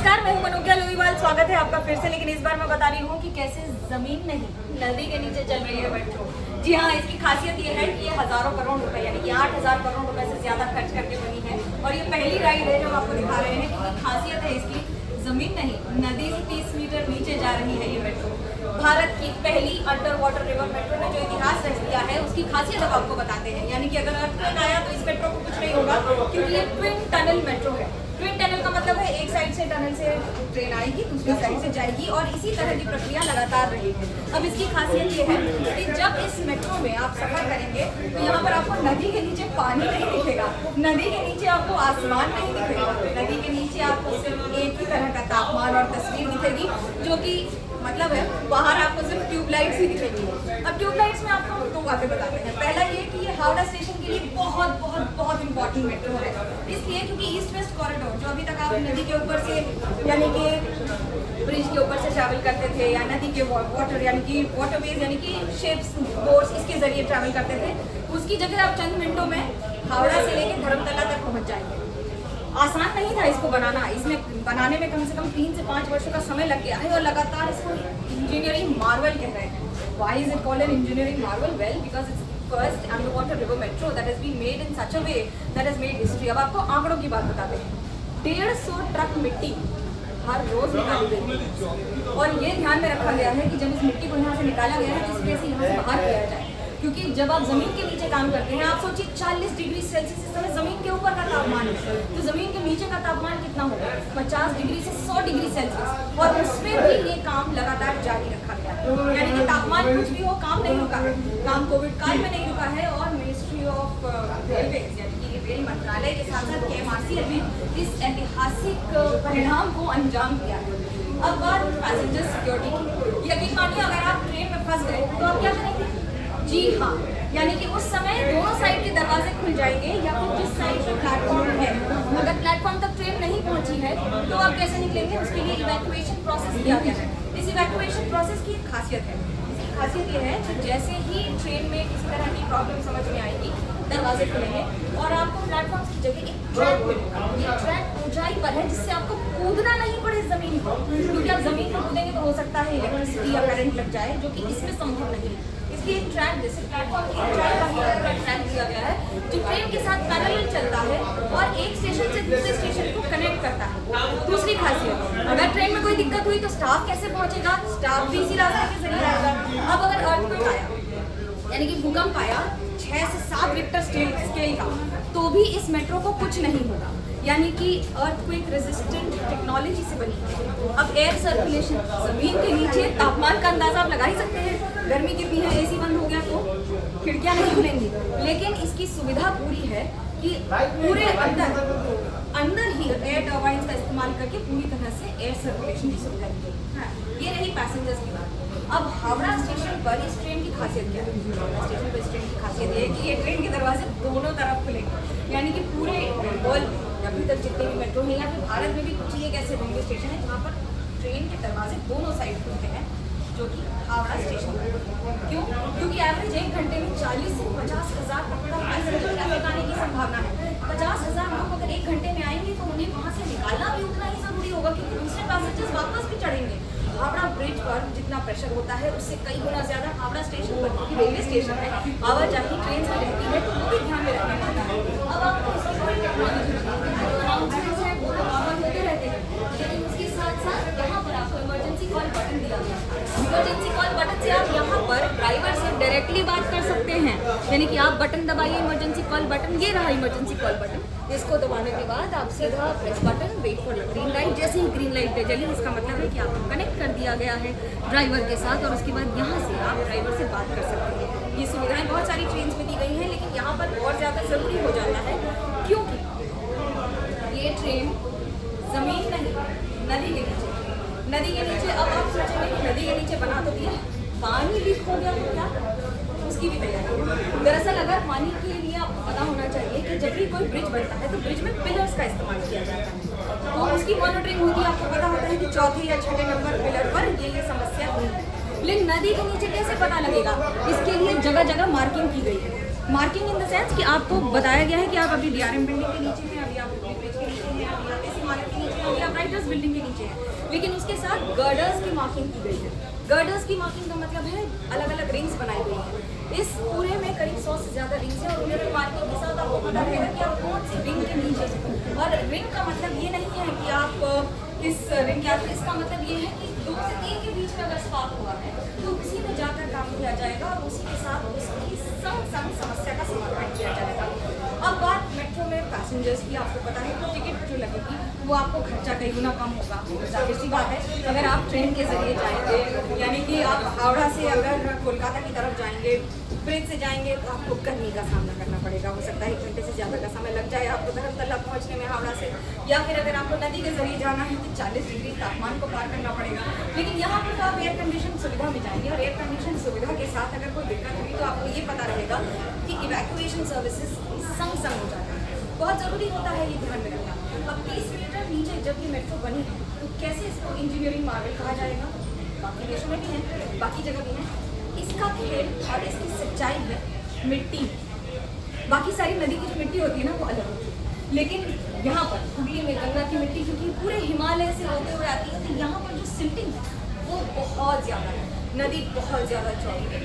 नमस्कार, मैं हूं मनोज्ञा लोहीवाल। स्वागत है आपका फिर से। लेकिन इस बार मैं बता रही हूं कि कैसे जमीन नहीं नदी के नीचे चल रही है मेट्रो। जी हाँ, इसकी खासियत ये है कि ये हजारों करोड़ रुपए यानी कि 8,000 करोड़ रुपए से ज्यादा खर्च करके बनी है। और ये पहली राइड है जो हम आपको दिखा रहे हैं, क्योंकि खासियत है इसकी जमीन नहीं नदी से 30 मीटर नीचे जा रही है ये मेट्रो। भारत की पहली अंडर वाटर रिवर मेट्रो ने जो इतिहास रच दिया है उसकी खासियत अब आपको बताते हैं। यानी कि अगर अर्थक्वेक आया तो इस मेट्रो को कुछ नहीं होगा, क्योंकि ये ट्विन टनल मेट्रो है। ट्विन टनल का मतलब है एक साइड से टनल से ट्रेन आएगी, दूसरी साइड से जाएगी और इसी तरह की प्रक्रिया लगातार रहेगी। अब इसकी खासियत ये है कि जब इस मेट्रो में आप सफर करेंगे तो यहाँ पर आपको नदी के नीचे पानी नहीं दिखेगा, नदी के नीचे आपको आसमान नहीं दिखेगा, नदी के नीचे आपको सिर्फ एक ही तरह का तापमान और तस्वीर दिखेगी, जो कि मतलब है बाहर आपको सिर्फ ट्यूबलाइट्स ही दिखेगी। अब ट्यूबलाइट्स में आपको दो बातें बताते हैं। पहला ये कि ये हावड़ा स्टेशन के लिए बहुत बहुत बहुत इंपॉर्टेंट मेट्रो है, इसलिए क्योंकि ईस्ट वेस्ट कॉरिडोर जो अभी तक आप नदी के ऊपर से यानी कि ब्रिज के ऊपर से ट्रैवल करते थे या नदी के वाटर यानी कि वाटरवेज यानी कि शिप्स बोट्स इसके जरिए ट्रैवल करते थे, उसकी जगह आप चंद मिनटों में हावड़ा से लेकर धर्मतला तक पहुंच जाएंगे। आसान नहीं था इसको बनाना, इसमें बनाने में कम से कम 3 से 5 वर्षों का समय लग गया है और लगातार इसको इंजीनियरिंग मार्वल कह रहे हैं। Why is it called an engineering marvel? Well, because it's the first underwater river metro that has been made in such a way that has made history. अब आपको आंकड़ों की बात बताते हैं। 150 ट्रक मिट्टी हर रोज निकाली गई है और ये ध्यान में रखा गया है कि जब इस मिट्टी को यहाँ से निकाला गया है तो इसलिए से यहाँ से बाहर किया जाए, क्योंकि जब आप जमीन के नीचे काम करते हैं, आप सोचिए 40 डिग्री सेल्सियस इस समय जमीन के ऊपर का तापमान है, तो जमीन के नीचे का तापमान कितना होगा? 50 डिग्री से 100 डिग्री सेल्सियस। और उसमें भी ये काम लगातार जारी रखा गया है, यानी कि तापमान कुछ भी हो काम नहीं रुका है। काम कोविड काल में नहीं रुका है और मिनिस्ट्री ऑफ रेलवेज यानी कि रेल मंत्रालय के साथ साथ KMRC ने इस ऐतिहासिक परिणाम को अंजाम दिया है। अब बात पैसेंजर सिक्योरिटी की। यकीन मानिए अगर आप ट्रेन में फंस गए तो आप क्या करेंगे? जी हाँ, यानी कि उस समय दोनों साइड के दरवाजे खुल जाएंगे या फिर जिस साइड पे प्लेटफॉर्म है, अगर प्लेटफॉर्म तक ट्रेन नहीं पहुंची है तो आप कैसे निकलेंगे? उसके लिए इवैक्यूएशन प्रोसेस किया गया है। इस इवैक्यूएशन प्रोसेस की एक खासियत है। इसकी खासियत ये है कि जैसे ही ट्रेन में किसी तरह की प्रॉब्लम समझ में आएगी, दरवाजे खुलेंगे और आपको प्लेटफॉर्म की जगह एक ट्रैक मिलेगा। ये ट्रैक ऊंचाई पर है जिससे आपको कूदना नहीं पड़े जमीन पर, क्योंकि आप जमीन पर कूदेंगे तो हो सकता है इलेक्ट्रिसिटी या करंट लग जाए, जो कि इसमें संभव नहीं है। इसलिए एक ट्रैक जैसे प्लेटफॉर्म की ऊंचाई पर ही पूरा ट्रैक दिया गया है, जो ट्रेन के साथ पैरेलल चलता है और एक स्टेशन से दूसरे स्टेशन को कनेक्ट करता है। दूसरी खासियत, अगर ट्रेन में कोई दिक्कत हुई तो स्टाफ कैसे पहुंचेगा? स्टाफ भी इसी रास्ते के जरिए आएगा। अब अगर अर्थक्वेक आया यानी कि भूकंप आया 6 से 7 रिक्टर स्केल का, तो भी इस मेट्रो को कुछ नहीं होगा, यानी कि अर्थक्वेक रेजिस्टेंट टेक्नोलॉजी से बनी है। अब एयर सर्कुलेशन, जमीन के नीचे तापमान का अंदाजा आप लगा ही सकते हैं। गर्मी कितनी है, AC बंद हो गया तो खिड़कियां नहीं खुलेंगी, लेकिन इसकी सुविधा पूरी है कि पूरे अंदर ही एयर टर्बाइंस का इस्तेमाल करके पूरी तरह से एयर सर्कुलेशन की सुविधा दी गई। ये रही पैसेंजर्स की बात। अब हावड़ा स्टेशन पर इस ट्रेन की खासियत क्या है? हावड़ा स्टेशन पर इस ट्रेन की खासियत ये है कि ये ट्रेन के दरवाजे दोनों तरफ खुलेंगे, यानी कि पूरे वर्ल्ड अभी तक जितने भी मेट्रो हैं या फिर भारत में भी कुछ एक ऐसे रेलवे स्टेशन है जहाँ पर ट्रेन के दरवाजे दोनों साइड खुलते हैं, जो कि हावड़ा स्टेशन है। क्यों? क्योंकि एवरेज 1 घंटे में 40 से 50 हज़ार पैसेंजर ट्रैफिक आने की संभावना है। 50,000 लोग अगर 1 घंटे में आएंगे तो उन्हें वहाँ से निकालना भी उतना ही जरूरी होगा, क्योंकि दूसरे पैसेंजर्स वापस भी चढ़ेंगे। हावड़ा ब्रिज पर जितना प्रेशर होता है उससे कई गुना ज्यादा हावड़ा स्टेशन पर, क्योंकि रेलवे स्टेशन है, आवाजाही ट्रेन से रहती है, तो वो भी ध्यान में रखना पड़ता है। अब आपको इसकी कोई टेक्नोलॉजी अनाउंसमेंट्स है वो तो नॉर्मल होते रहते हैं, लेकिन उसके साथ साथ यहाँ पर आपको इमरजेंसी कॉल बटन दिया गया है। इमरजेंसी कॉल बटन से आप यहाँ पर ड्राइवर से डायरेक्टली बात कर सकते हैं, यानी कि आप बटन दबाइए इमरजेंसी कॉल बटन, ये रहा इमरजेंसी कॉल बटन। इसको दबाने के बाद आप सीधा press button, wait for green light. जैसे ही ग्रीन लाइट पे जली, इसका मतलब है कि आपको कनेक्ट कर दिया गया है ड्राइवर के साथ और उसके बाद यहाँ से आप ड्राइवर से बात कर सकते हैं। ये सुविधाएं बहुत सारी ट्रेन में दी गई हैं, लेकिन यहाँ पर और ज़्यादा ज़रूरी हो जाता है, क्योंकि ये ट्रेन ज़मीन नहीं नदी के नीचे। अब आप सोचेंगे कि नदी के नीचे बना तो दिया, पानी लीक हो गया तो क्या? उसकी भी तैयारी। दरअसल अगर पानी के लिए आपको पता होना चाहिए कि जब भी कोई ब्रिज बनता है तो ब्रिज में पिलर्स का इस्तेमाल किया जाता है, तो उसकी मॉनिटरिंग होती है। आपको पता होता है कि 4थे या 6ठे नंबर पिलर पर ये समस्या हुई है, लेकिन नदी के नीचे कैसे पता लगेगा? इसके लिए जगह जगह मार्किंग की गई है। मार्किंग इन द सेंस कि आपको बताया गया है कि आप अभी DRM बिल्डिंग के नीचे हैं, अभी आप ब्रिज के नीचे हैं, अभी आप इस इमारत के नीचे हैं, अभी आप राइटर्स बिल्डिंग के नीचे है, लेकिन उसके साथ गर्डर्स की मार्किंग की गई है। गर्डर्स की मार्किंग का मतलब है अलग अलग रिंग्स बनाई गई हैं। इस पूरे में करीब 100 से ज़्यादा रिंग्स हैं और उन्हें मार्किंग के साथ आपको पता रहेगा कि आप कौन सी रिंग के नीचे से। और रिंग का मतलब ये नहीं है कि आप इस रिंग के, इसका मतलब ये है कि 2 से 3 के बीच में अगर स्पार्क हुआ है तो उसी में जाकर काम किया जाएगा और उसी के साथ उसकी समस्या का समाधान किया जाएगा। अब बात मेट्रो में पैसेंजर्स की, आपको पता है कि टिकट जो लगेगी वो आपको खर्चा कई गुना कम होगा। जाहिर सी बात है, अगर आप ट्रेन के जरिए जाएंगे, यानी कि आप हावड़ा से अगर कोलकाता की तरफ जाएंगे, ब्रिज से जाएंगे, तो आपको गर्मी का सामना करना पड़ेगा। हो सकता है 1 घंटे से ज़्यादा का समय लग जाए आपको धर्मतला पहुंचने में हावड़ा से, या फिर अगर आपको नदी के जरिए जाना है तो 40 डिग्री तापमान को पार करना पड़ेगा। लेकिन यहाँ पर तो आप एयर कंडीशन सुविधा में जाएंगे और एयर कंडीशन सुविधा के साथ अगर कोई दिक्कत हुई तो आपको ये पता रहेगा कि इवैक्यूएशन सर्विसेज संग हो जाता है। बहुत ज़रूरी होता है ये ध्यान में रखना। अब 30 मीटर नीचे जब ये मेट्रो बनी है तो कैसे इसको इंजीनियरिंग मार्वल कहा जाएगा? बाकी देशों में भी है, बाकी जगह भी है। इसका खेल और इसकी सच्चाई है मिट्टी। बाकी सारी नदी की जो मिट्टी होती है ना वो अलग होती है, लेकिन यहाँ पर हुगली में गंगा की मिट्टी क्योंकि पूरे हिमालय से होते हुए आती है, तो यहाँ पर जो सिल्टिंग है वो बहुत ज़्यादा है। नदी बहुत ज़्यादा चौड़ी है।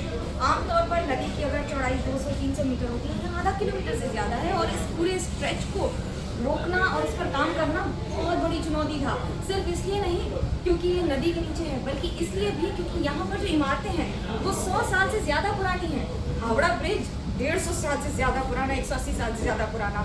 आमतौर पर नदी की अगर चौड़ाई 200-300 मीटर होती है, यहाँ आधा किलोमीटर से ज़्यादा है और इस पूरे स्ट्रेच को रोकना और इस पर काम करना बहुत बड़ी चुनौती था। सिर्फ इसलिए नहीं क्योंकि ये नदी के नीचे है, बल्कि इसलिए भी क्योंकि यहाँ पर जो इमारतें हैं वो 100 साल से ज़्यादा पुरानी हैं। हावड़ा ब्रिज 150 साल से ज़्यादा पुराना, 180 साल से ज़्यादा पुराना।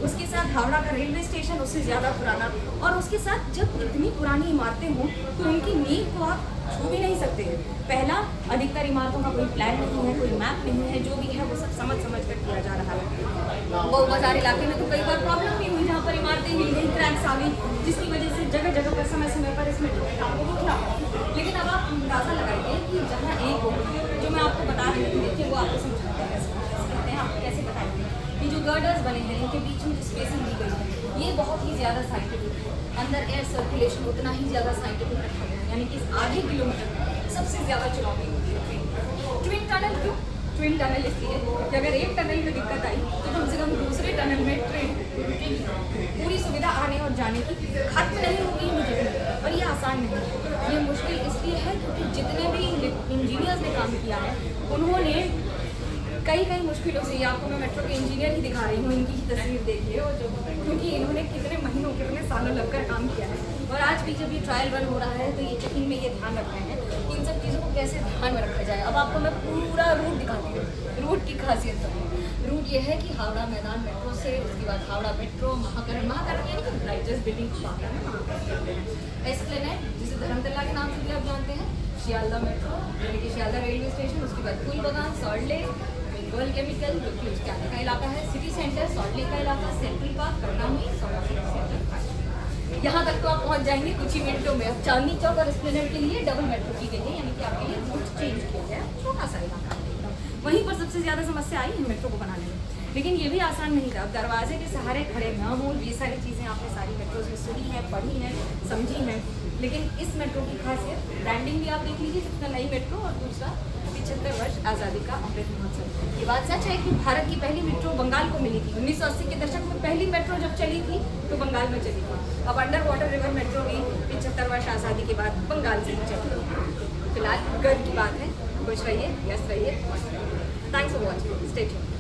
उसके साथ हावड़ा का रेलवे स्टेशन उससे ज़्यादा पुराना, और उसके साथ जब इतनी पुरानी इमारतें हों तो उनकी नींव को आप छू भी नहीं सकते। पहला, अधिकतर इमारतों का कोई प्लान नहीं है, कोई मैप नहीं है, जो भी है वो सब समझ कर किया जा रहा है। वो बाजार इलाके में तो कई बार प्रॉब्लम भी हुई जहाँ पर इमारतें हिल गई, क्रैक्स आ गई, जिसकी वजह से जगह जगह पर समय पर इस मेट्रो के काम को रोकना पड़ा। लेकिन अब आप अंदाज़ा लगाइए कि जहाँ एक हो, जो मैं आपको बता रही थी, देखिए वो आपको समझाते हैं, आप कैसे बताएंगे कि जो गर्डर्स बने हैं इनके बीच में जो स्पेसिंग दी गई है ये बहुत ही ज़्यादा साइंटिफिक है। अंदर एयर सर्कुलेशन उतना ही ज़्यादा साइंटिफिक रखा गया है, यानी कि आधे किलोमीटर में सबसे ज़्यादा चुनौती होती है ट्विन टनल। क्यों ट्विन टनल? इसलिए कि अगर एक टनल में दिक्कत आई तो कम से कम दूसरे टनल में ट्रेन रुकेगी। पूरी सुविधा आने और जाने की खत्म नहीं होगी मुझे, और ये आसान नहीं है। ये मुश्किल इसलिए है क्योंकि जितने भी इंजीनियर्स ने काम किया है उन्होंने कई मुश्किलों से, आपको मैं मेट्रो के इंजीनियर ही दिखा रही हूँ, इनकी ही तस्वीर देखिए, और जो क्योंकि इन्होंने कितने महीनों कितने सालों लगकर काम किया है। और आज भी जब ये ट्रायल रन हो रहा है तो ये चेकिंग में ये ध्यान रख रहे हैं कि इन सब चीज़ों को कैसे ध्यान में रखा जाए। अब आपको मैं पूरा रूट दिखाती हूँ। रूट की खासियत रूट ये है कि हावड़ा मैदान मेट्रो से, उसके बाद हावड़ा मेट्रो, महाकरण यानी कि ब्राइटेस्ट बिल्डिंग एस्प्लेनेड जिसे धर्मतला के नाम से भी आप जानते हैं, शियालदा मेट्रो यानी कि शियालदा रेलवे स्टेशन, उसके बाद Phoolbagan, salt lake, Bengal chemical जो कि उसके आगे का इलाका है, सिटी सेंटर, सॉल्ट लेक का इलाका, सेंट्रल पार्क, करनामी, सेंटर, यहाँ तक तो आप पहुँच जाएंगे कुछ ही मिनटों में। अब चांदनी चौक और एस्प्लेनेड के लिए डबल मेट्रो की गई है, यानी कि आपके लिए रूट चेंज किया गया है। छोटा सा इलाका वहीं पर सबसे ज़्यादा समस्या आई है मेट्रो को बनाने में, लेकिन ये भी आसान नहीं था। अब दरवाजे के सहारे खड़े न हो, ये सारी चीज़ें आपने सारी मेट्रोज में सुनी है, पढ़ी हैं, समझी हैं, लेकिन इस मेट्रो की खासियत ब्रांडिंग भी आप देख लीजिए, जितना नई मेट्रो, और दूसरा 75 वर्ष आज़ादी का अमृत महोत्सव। ये बात सच है कि भारत की पहली मेट्रो बंगाल को मिली थी। 1980 के दशक में पहली मेट्रो जब चली थी तो बंगाल में चली थी। अब अंडर वाटर रिवर मेट्रो भी 75 वर्ष आज़ादी के बाद बंगाल से ही चली। फिलहाल गर्व की बात है। खुश रहिए, व्यस्त रहिए। Thanks for watching, stay tuned.